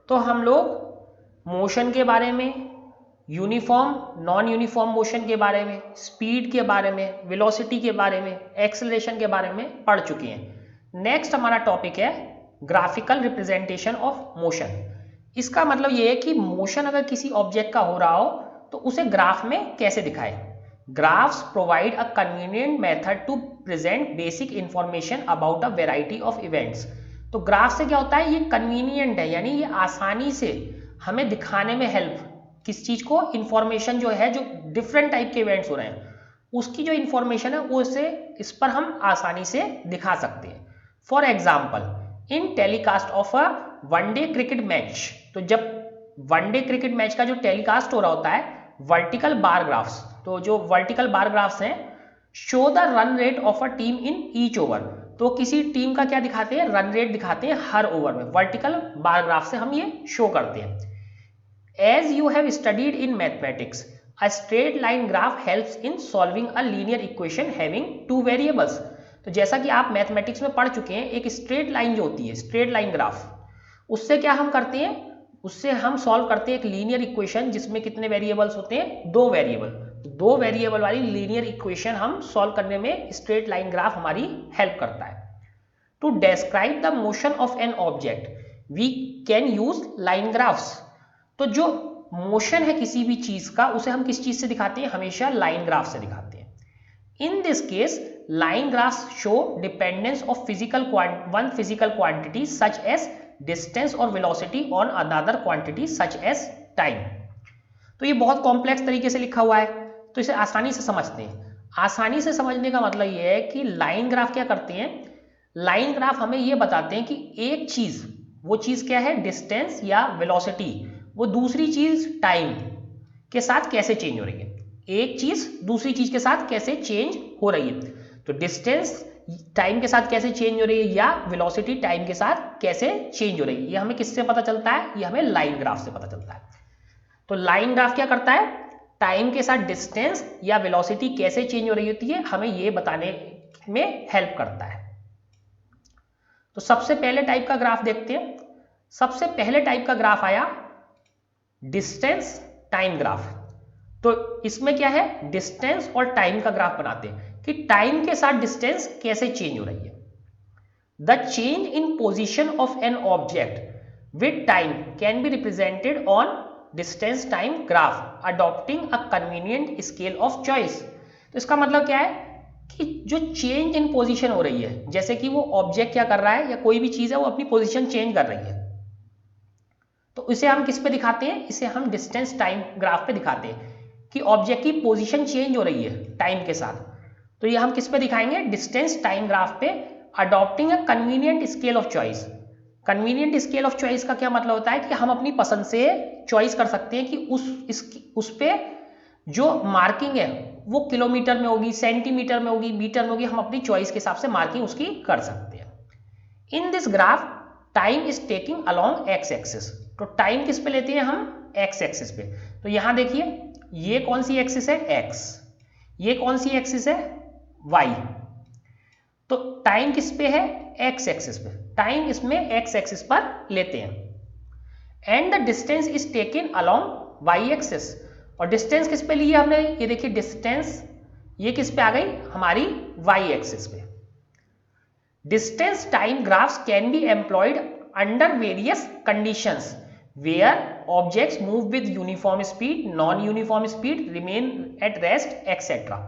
तो हम लोग मोशन के बारे में, यूनिफॉर्म नॉन यूनिफॉर्म मोशन के बारे में, स्पीड के बारे में, वेलोसिटी के बारे में, एक्सेलरेशन के बारे में पढ़ चुके हैं। नेक्स्ट हमारा टॉपिक है ग्राफिकल रिप्रेजेंटेशन ऑफ मोशन। इसका मतलब ये है कि मोशन अगर किसी ऑब्जेक्ट का हो रहा हो तो उसे ग्राफ में कैसे दिखाएं। Graphs provide a convenient method to present basic information about a variety of events. तो ग्राफ से क्या होता है, ये कन्वीनियंट है, यानी ये आसानी से हमें दिखाने में हेल्प, किस चीज को, इंफॉर्मेशन जो है, जो डिफरेंट टाइप के इवेंट्स हो रहे हैं उसकी जो इंफॉर्मेशन है वो इस पर हम आसानी से दिखा सकते हैं। For example in telecast of a one day cricket match, तो जब वनडे क्रिकेट मैच का जो टेलीकास्ट हो रहा होता है, वर्टिकल बार ग्राफ्स, तो जो वर्टिकल बार ग्राफ्स हैं, show the run rate of a team in each over, तो किसी टीम का क्या दिखाते हैं, रन रेट दिखाते हैं हर ओवर में, वर्टिकल बार ग्राफ से हम ये शो करते हैं। As you have studied in mathematics, a straight line graph helps in solving a linear equation having two variables. तो जैसा कि आप मैथमेटिक्स में पढ़ चुके हैं, एक स्ट्रेट लाइन जो होती है, स्ट्रेट लाइन ग्राफ, उससे क्या हम करते हैं, उससे हम सॉल्व करते हैं एक लीनियर इक्वेशन जिसमें कितने वेरिएबल्स होते हैं, दो वेरिएबल। दो वेरिएबल वाली लीनियर इक्वेशन हम सॉल्व करने में स्ट्रेट लाइन ग्राफ हमारी हेल्प करता है। To describe the motion of an object we can use line graphs. तो जो मोशन है किसी भी चीज का, उसे हम किस चीज से दिखाते हैं, हमेशा लाइन ग्राफ से दिखाते हैं। In this case line graphs show dependence of one physical quantity such as distance और velocity on another quantity such as time. तो ये बहुत कॉम्प्लेक्स तरीके से लिखा हुआ है, तो इसे आसानी से समझते हैं। आसानी से समझने का मतलब ये है कि लाइन ग्राफ क्या करते हैं, लाइन ग्राफ हमें ये बताते हैं कि एक चीज, वो चीज क्या है, डिस्टेंस या वेलोसिटी, वो दूसरी चीज टाइम के साथ कैसे चेंज हो रही है, एक चीज दूसरी चीज के साथ कैसे चेंज हो रही है। तो डिस्टेंस टाइम के साथ कैसे चेंज हो रही है, या वेलोसिटी टाइम के साथ कैसे चेंज हो रही है, ये हमें किससे पता चलता है, ये हमें लाइन ग्राफ से पता चलता है। तो लाइन ग्राफ क्या करता है, टाइम के साथ डिस्टेंस या वेलोसिटी कैसे चेंज हो रही होती है, हमें ये बताने में हेल्प करता है। तो सबसे पहले टाइप का ग्राफ देखते हैं। सबसे पहले टाइप का ग्राफ आया डिस्टेंस टाइम ग्राफ। तो इसमें क्या है, डिस्टेंस और टाइम का ग्राफ बनाते हैं कि टाइम के साथ डिस्टेंस कैसे चेंज हो रही है। The change in position of an object with time can be represented on distance time graph adopting a convenient scale of choice. तो इसका मतलब क्या है कि जो चेंज इन पोजीशन हो रही है, जैसे कि वो ऑब्जेक्ट क्या कर रहा है या कोई भी चीज है वो अपनी पोजीशन चेंज कर रही है, तो इसे हम किस पे दिखाते हैं, इसे हम डिस्टेंस टाइम ग्राफ पे दिखाते हैं कि ऑब्जेक्ट की पोजीशन चेंज हो रही है टाइम के साथ। तो ये हम किस पे दिखाएंगे, डिस्टेंस टाइम ग्राफ पे, adopting a convenient scale of choice. Convenient scale of choice का क्या मतलब होता है कि हम अपनी पसंद से चॉइस कर सकते हैं कि उस पे जो मार्किंग है वो किलोमीटर में होगी, सेंटीमीटर में होगी, मीटर में होगी, हम अपनी चॉइस के हिसाब से मार्किंग उसकी कर सकते हैं। In this graph time is taking along x axis. तो टाइम किस पे लेते हैं हम, एक्स एक्सिस पे। तो यहां देखिए ये कौन सी एक्सिस है, एक्स, ये कौन सी एक्सिस है, वाई। तो टाइम किस पे है, एक्स एक्सिस पे, टाइम इसमें एक्स एक्सिस पर लेते हैं। And the distance is taken along Y axis. और डिस्टेंस किस पे ली है हमने, ये देखिए डिस्टेंस ये किस पे आ गई, हमारी वाई एक्सिस पे। Distance time graphs can be employed under various conditions where objects move with uniform speed, non-uniform speed, remain at rest, etc.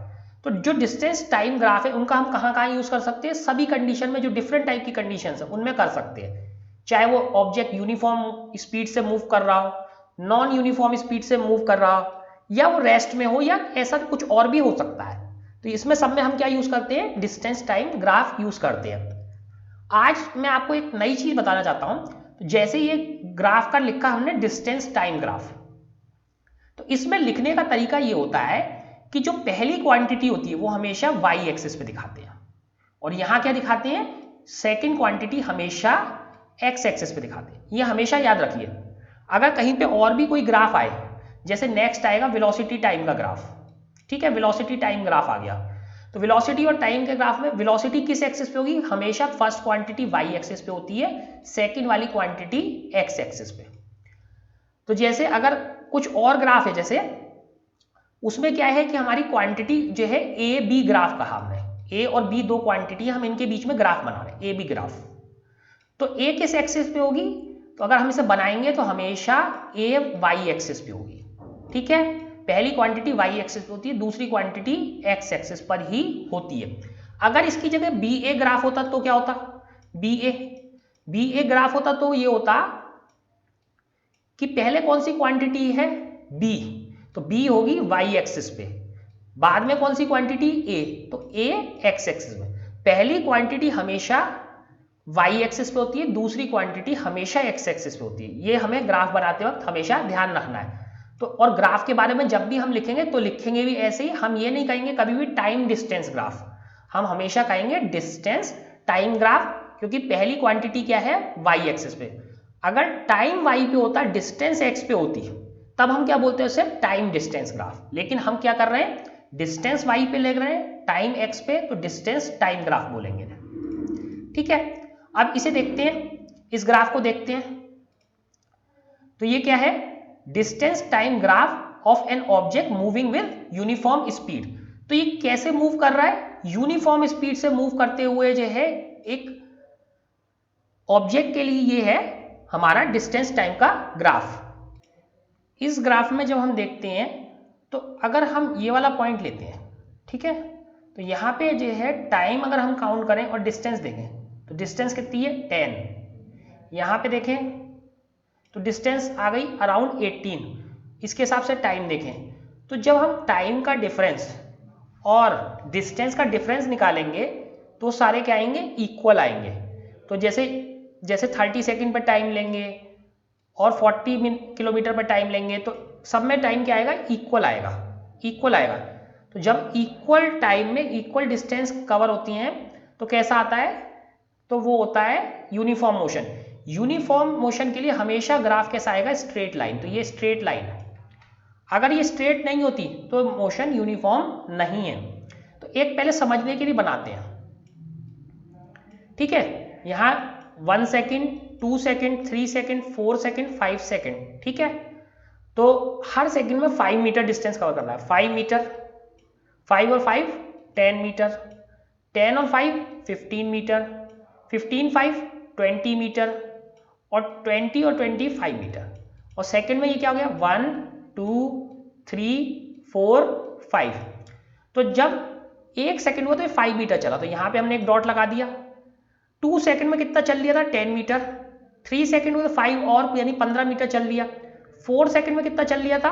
तो जो डिस्टेंस टाइम ग्राफ है उनका हम कहाँ यूज कर सकते हैं, सभी कंडीशन में, जो डिफरेंट टाइप की कंडीशन है उनमें कर सकते हैं। चाहे वो ऑब्जेक्ट यूनिफॉर्म स्पीड से मूव कर रहा हो, नॉन यूनिफॉर्म स्पीड से मूव कर रहा हो, या वो रेस्ट में हो, या ऐसा कुछ और भी हो सकता है। तो इसमें सब में हम क्या यूज करते हैं, डिस्टेंस टाइम ग्राफ यूज करते हैं। आज मैं आपको एक नई चीज बताना चाहता हूं। तो जैसे ये ग्राफ का लिखा हमने डिस्टेंस टाइम ग्राफ, तो इसमें लिखने का तरीका ये होता है कि जो पहली क्वांटिटी होती है वो हमेशा वाई एक्सिस पे दिखाते हैं, और यहां क्या दिखाते हैं, सेकंड क्वांटिटी हमेशा एक्स एक्सिस पे दिखाते हैं। ये हमेशा याद रखिए। अगर कहीं पे और भी कोई ग्राफ आए, जैसे नेक्स्ट आएगा वेलोसिटी टाइम का ग्राफ, ठीक है, वेलोसिटी टाइम ग्राफ आ गया, तो वेलोसिटी और टाइम के ग्राफ में वेलोसिटी किस एक्सिस पे होगी, हमेशा फर्स्ट क्वांटिटी वाई एक्सिस पे होती है, सेकंड वाली क्वांटिटी एक्स एक्सिस पे। तो जैसे अगर कुछ और ग्राफ है, जैसे उसमें क्या है कि हमारी क्वांटिटी जो है ए बी ग्राफ कहा हमने, ए और बी दो क्वांटिटी, हम इनके बीच में ग्राफ बना रहे हैं, ए बी ग्राफ। तो ए किस एक्सिस पे होगी, तो अगर हम इसे बनाएंगे तो हमेशा ए वाई एक्सिस पे होगी। ठीक है, पहली क्वांटिटी वाई एक्सिस पे होती है, दूसरी क्वांटिटी एक्स एक्सिस पर ही होती है। अगर इसकी जगह बी ए ग्राफ होता तो क्या होता, बी ए ग्राफ होता तो ये होता कि पहले कौन सी क्वांटिटी है, बी, तो बी होगी वाई एक्सिस पे, बाद में कौन सी क्वांटिटी, ए, तो ए एक्स एक्सिस में। पहली क्वांटिटी हमेशा वाई एक्सिस पे होती है, दूसरी क्वांटिटी हमेशा एक्स एक्सिस पे होती है। ये हमें ग्राफ बनाते वक्त हमेशा ध्यान रखना है। तो और ग्राफ के बारे में जब भी हम लिखेंगे तो लिखेंगे भी ऐसे ही, हम ये नहीं कहेंगे कभी भी टाइम डिस्टेंस ग्राफ, हम हमेशा कहेंगे डिस्टेंस टाइम ग्राफ, क्योंकि पहली क्वांटिटी क्या है, वाई एक्सिस पे। अगर टाइम वाई पे होता, डिस्टेंस एक्स पे होती, तब हम क्या बोलते हैं उसे, टाइम डिस्टेंस ग्राफ। लेकिन हम क्या कर रहे हैं, डिस्टेंस वाई पे लिख रहे हैं, टाइम एक्स पे, तो डिस्टेंस टाइम ग्राफ बोलेंगे। ठीक है, अब इसे देखते हैं, इस ग्राफ को देखते हैं। तो ये क्या है, distance time graph of an object moving with uniform speed. तो ये कैसे मूव कर रहा है, यूनिफॉर्म स्पीड से मूव करते हुए जो है एक ऑब्जेक्ट के लिए ये है हमारा डिस्टेंस टाइम का ग्राफ। इस ग्राफ में जब हम देखते हैं तो अगर हम ये वाला पॉइंट लेते हैं, ठीक है, तो यहाँ पे जो है टाइम अगर हम काउंट करें और डिस्टेंस देखें तो डिस्टेंस कितनी है, 10। यहाँ पे देखें तो डिस्टेंस आ गई अराउंड 18। इसके हिसाब से टाइम देखें तो जब हम टाइम का डिफरेंस और डिस्टेंस का डिफरेंस निकालेंगे तो सारे क्या आएंगे, इक्वल आएंगे। तो जैसे 30 सेकंड पर टाइम लेंगे और 40 किलोमीटर पर टाइम लेंगे तो सब में टाइम क्या आएगा, इक्वल आएगा। तो जब इक्वल टाइम में इक्वल डिस्टेंस कवर होती हैं तो कैसा आता है, तो वो होता है यूनिफॉर्म मोशन। यूनिफॉर्म मोशन के लिए हमेशा ग्राफ कैसा आएगा, स्ट्रेट लाइन। तो ये स्ट्रेट लाइन है, अगर ये स्ट्रेट नहीं होती तो मोशन यूनिफॉर्म नहीं है। तो एक पहले समझने के लिए बनाते हैं, ठीक है, यहाँ 1 second, 2 second, 3 second, 4 second, 5 second, ठीक है। तो हर सेकेंड में 5 मीटर डिस्टेंस कवर करना है, 5 मीटर, 5 और 5 10 मीटर, 10 और 5 15 मीटर, 15 5 20 मीटर और 20 और 20 5 मीटर। और सेकंड में ये क्या हो गया, 1 2 3 4 5। तो जब 1 सेकंड हुआ तो 5 मीटर चला, तो यहाँ पे हमने एक डॉट लगा दिया। 2 सेकंड में कितना चल लिया था, 10 मीटर। 3 सेकंड में तो 5 और यानी 15 मीटर चल लिया। 4 सेकंड में कितना चल लिया था,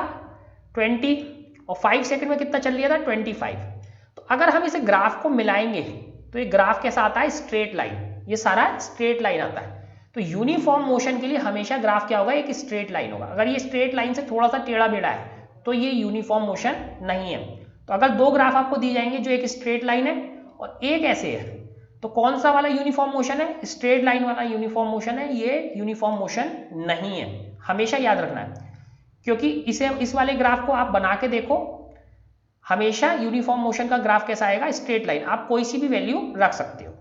20। और 5 सेकंड में कितना चल लिया था, 25। तो अगर हम इसे ग्राफ को मिलाएंगे तो ये ग्राफ कैसा आता है, स्ट्रेट लाइन। ये सारा स्ट्रेट लाइन आता है। तो यूनिफॉर्म मोशन के लिए हमेशा ग्राफ क्या होगा, एक स्ट्रेट लाइन होगा। अगर ये स्ट्रेट लाइन से थोड़ा सा टेढ़ा बेढ़ा है तो ये यूनिफॉर्म मोशन नहीं है। तो अगर दो ग्राफ आपको दी जाएंगे जो एक स्ट्रेट लाइन है और एक ऐसे है, तो कौन सा वाला यूनिफॉर्म मोशन है, स्ट्रेट लाइन वाला यूनिफॉर्म मोशन है, ये यूनिफॉर्म मोशन नहीं है। हमेशा याद रखना है, क्योंकि इस वाले ग्राफ को आप बना के देखो, हमेशा यूनिफॉर्म मोशन का ग्राफ कैसा आएगा, स्ट्रेट लाइन। आप कोई सी भी वैल्यू रख सकते हो।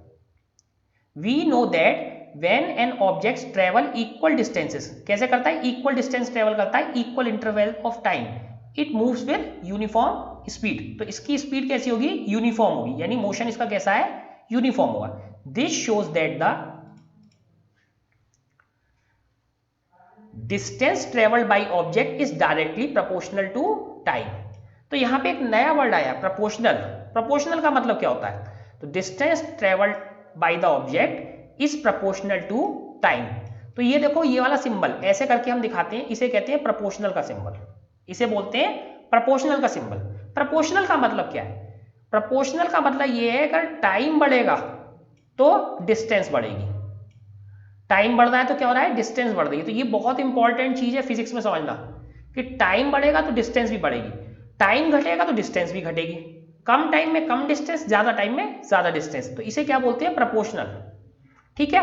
We know that when an object travel equal distances, कैसे करता है, इक्वल डिस्टेंस ट्रेवल करता है equal interval of time, it moves with uniform speed. तो इसकी स्पीड कैसी होगी, यूनिफॉर्म होगी, यानी मोशन इसका कैसा है, यूनिफॉर्म होगा। This shows that the distance travelled by object is directly proportional to time. तो यहां पे एक नया वर्ड आया, प्रोपोर्शनल। प्रोपोर्शनल का मतलब क्या होता है, तो distance travelled by the object is proportional to time. तो ये देखो, ये वाला सिंबल ऐसे करके हम दिखाते हैं, इसे कहते हैं प्रोपोर्शनल का सिंबल, इसे बोलते हैं प्रोपोर्शनल का सिंबल। प्रोपोर्शनल का मतलब क्या है, प्रोपोर्शनल का मतलब ये है अगर टाइम बढ़ेगा तो डिस्टेंस बढ़ेगी, टाइम बढ़ रहा है तो क्या हो रहा है, डिस्टेंस बढ़ रही है। तो ये बहुत इंपॉर्टेंट चीज है फिजिक्स में समझना, कि टाइम बढ़ेगा तो डिस्टेंस भी बढ़ेगी, टाइम घटेगा तो डिस्टेंस भी घटेगी। कम टाइम में कम डिस्टेंस, ज्यादा टाइम में ज्यादा डिस्टेंस, तो इसे क्या बोलते हैं, प्रोपोर्शनल। ठीक है,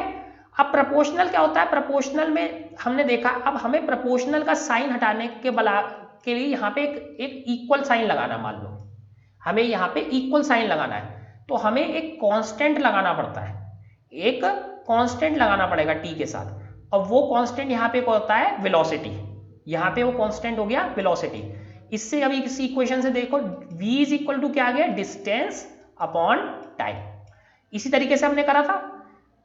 अब प्रोपोर्शनल क्या होता है, प्रोपोर्शनल में हमने देखा, अब हमें प्रोपोर्शनल का साइन हटाने के लिए यहाँ पे एक इक्वल साइन लगाना, मान लो हमें यहाँ पे इक्वल साइन लगाना है, तो हमें एक कांस्टेंट लगाना पड़ता है, एक कांस्टेंट लगाना पड़ेगा टी के साथ। और वो कांस्टेंट यहाँ पे क्या होता है, वेलोसिटी। यहाँ पे वो कांस्टेंट हो गया वेलोसिटी। इससे अभी इसी इक्वेशन से देखो v इज इक्वल टू क्या आ गया, डिस्टेंस अपॉन टाइम। इसी तरीके से हमने करा था,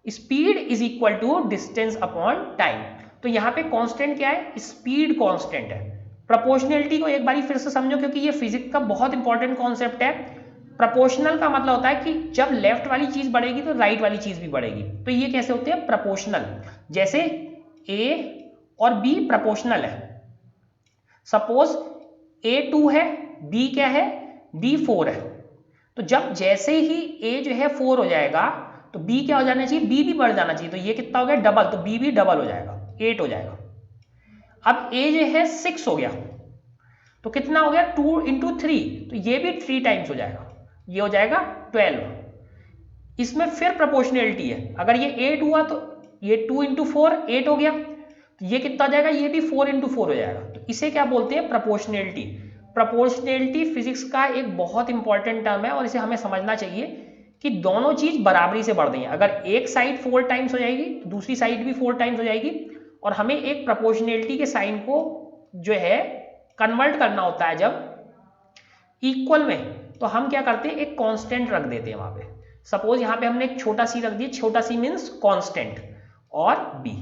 speed is equal to distance upon time. तो यहाँ पे कांस्टेंट क्या है, स्पीड कांस्टेंट है। प्रोपोर्शनलिटी को एक बारी फिर से समझो, क्योंकि ये फिजिक्स का बहुत इंपॉर्टेंट कॉन्सेप्ट है। प्रोपोर्शनल का मतलब होता है कि जब लेफ्ट वाली चीज बढ़ेगी तो राइट वाली चीज भी बढ़ेगी। तो ये कैसे होते हैं, प्रोपोर्शनल। जैसे a और b प्रोपोर्शनल है। सपोज a 2 है, b क्या है, b 4 है। तो जब जैसे ही a जो है 4 हो जाएगा तो b क्या हो जाना चाहिए, b भी बढ़ जाना चाहिए। तो ये कितना हो गया, डबल, तो b भी डबल हो जाएगा, 8 हो जाएगा। अब a जो है 6 हो गया, तो कितना हो गया, 2 × 3, तो ये भी 3 टाइम्स हो जाएगा, ये हो जाएगा 12। इसमें फिर प्रोपोर्शनलिटी है, अगर ये 8 हुआ तो ये 2 × 4 8 हो गया, तो ये कितना हो जाएगा, ये भी 4 × 4 हो जाएगा। तो इसे क्या बोलते हैं, प्रोपोर्शनलिटी। प्रोपोर्शनलिटी फिजिक्स का एक बहुत इंपॉर्टेंट टर्म है और इसे हमें समझना चाहिए कि दोनों चीज बराबरी से बढ़ रही है। अगर एक साइड 4 टाइम्स हो जाएगी तो दूसरी साइड भी 4 टाइम्स हो जाएगी, और हमें एक प्रोपोर्शनलिटी के साइन को जो है कन्वर्ट करना होता है जब इक्वल में, तो हम क्या करते हैं, एक कांस्टेंट रख देते हैं वहां पे। सपोज यहाँ पे हमने एक छोटा सी रख दिया, छोटा सी मीन्स कांस्टेंट, और b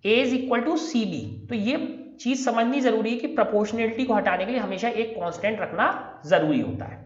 a is equal to C B. तो ये चीज समझनी जरूरी है कि प्रोपोर्शनलिटी को हटाने के लिए हमेशा एक कांस्टेंट रखना जरूरी होता है।